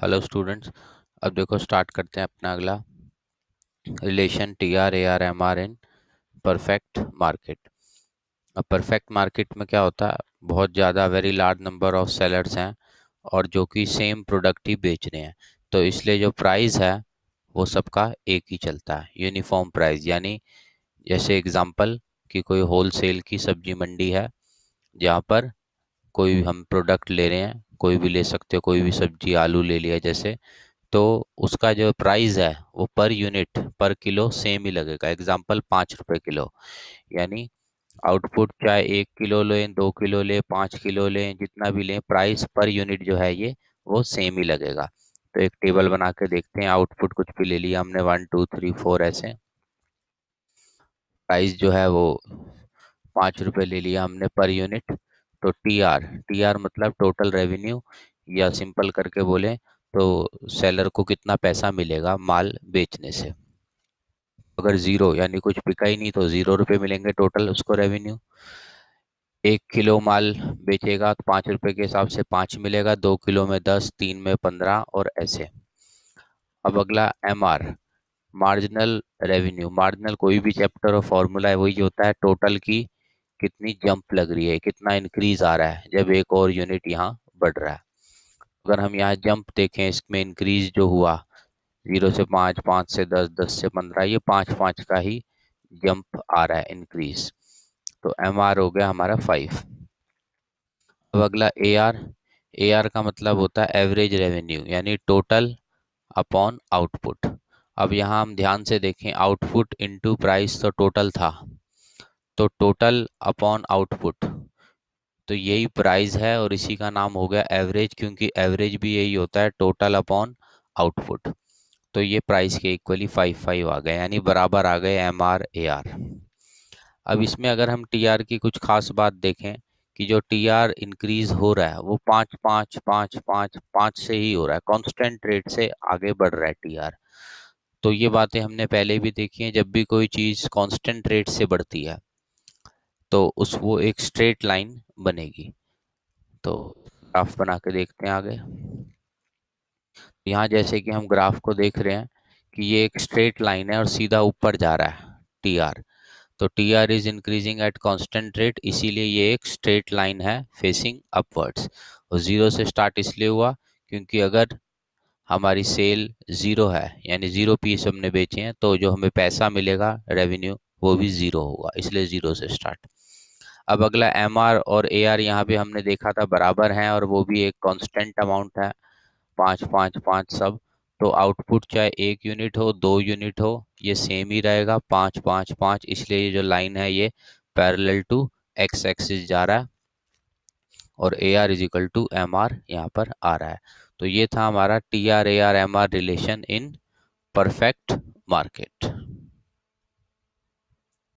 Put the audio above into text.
Hello students. अब देखो start करते हैं अपना अगला relation T R A R M R in perfect market. अब परफेक्ट मार्केट में क्या होता है, बहुत ज़्यादा very large number of sellers हैं और जो कि सेम प्रोडक्ट ही बेच रहे हैं, तो इसलिए जो प्राइस है वो सबका एक ही चलता है, यूनिफॉर्म प्राइस। यानी जैसे एग्जांपल कि कोई होलसेल की सब्जी मंडी है जहाँ पर कोई भी हम प्रोडक्ट ले रहे हैं, कोई भी ले सकते हो, कोई भी सब्जी, आलू ले लिया जैसे, तो उसका जो प्राइस है वो पर यूनिट पर किलो सेम ही लगेगा। एग्जांपल 5 रुपए किलो। यानी आउटपुट चाहे 1 किलो लें, 2 किलो लें, 5 किलो लें, जितना भी लें, प्राइस पर यूनिट जो है ये वो सेम ही लगेगा। तो एक टेबल बना के देखते हैं। आउटपुट कुछ भी ले लिया हमने, 1 2 3 4 ऐसे। प्राइस जो है वो 5 रुपए ले लिया हमने पर यूनिट। तो टी आर मतलब टोटल रेवेन्यू, या सिंपल करके बोले तो सेलर को कितना पैसा मिलेगा माल बेचने से। अगर जीरो यानी कुछ बिका ही नहीं तो 0 रुपए मिलेंगे टोटल उसको रेवेन्यू। 1 किलो माल बेचेगा तो 5 रुपए के हिसाब से 5 मिलेगा, 2 किलो में 10, 3 में 15 और ऐसे। अब अगला M R, marginal revenue. Marginal कोई भी चैप्टर और फॉर्मूला है, वही जो होता है टोटल की कितनी जंप लग रही है, कितना इंक्रीज आ रहा है जब एक और यूनिट यहाँ बढ़ रहा है। अगर हम यहाँ जंप देखें, इसमें इंक्रीज जो हुआ 0 से 5, 5 से 10, 10 से 15, ये 5 5 का ही जंप आ रहा है इंक्रीज। तो एम आर हो गया हमारा 5। अब अगला ए आर। ए आर का मतलब होता है एवरेज रेवेन्यू, यानी टोटल अपॉन आउटपुट। अब यहाँ हम ध्यान से देखें, आउटपुट इनटू प्राइस तो टोटल था, तो टोटल अपॉन आउटपुट, तो यही प्राइस है और इसी का नाम हो गया एवरेज, क्योंकि एवरेज भी यही होता है, टोटल अपॉन आउटपुट। तो ये प्राइस के इक्वली 5 5 आ गए, यानी बराबर आ गए एम आर ए आर। अब इसमें अगर हम टी आर की कुछ खास बात देखें कि जो टी आर इंक्रीज हो रहा है वो 5 5 5 5 5 से ही हो रहा है, कांस्टेंट रेट से आगे बढ़ रहा है टी आर। तो ये बातें हमने पहले भी देखी हैं, जब भी कोई चीज़ कांस्टेंट रेट से बढ़ती है तो उस वो एक स्ट्रेट लाइन बनेगी। तो ग्राफ बना के देखते हैं आगे। यहाँ जैसे कि हम ग्राफ को देख रहे हैं कि ये एक स्ट्रेट लाइन है और सीधा ऊपर जा रहा है टी आर। तो T R is increasing at constant rate, इसीलिए ये एक स्ट्रेट लाइन है फेसिंग अपवर्ड्स। और जीरो से स्टार्ट इसलिए हुआ क्योंकि अगर हमारी सेल जीरो है, यानी 0 पीस हमने बेचे हैं, तो जो हमें पैसा मिलेगा रेवेन्यू वो भी जीरो होगा, इसलिए जीरो से स्टार्ट। अब अगला एम आर और ए आर, यहाँ पे हमने देखा था बराबर हैं और वो भी एक कांस्टेंट अमाउंट है, 5 5 5 सब। तो आउटपुट चाहे 1 यूनिट हो, 2 यूनिट हो, ये सेम ही रहेगा, 5 5 5। इसलिए ये जो लाइन है ये पैरेलल टू एक्स एक्सिस जा रहा है और A R is equal to M R यहाँ पर आ रहा है। तो ये था हमारा T R A R M R relation in perfect market.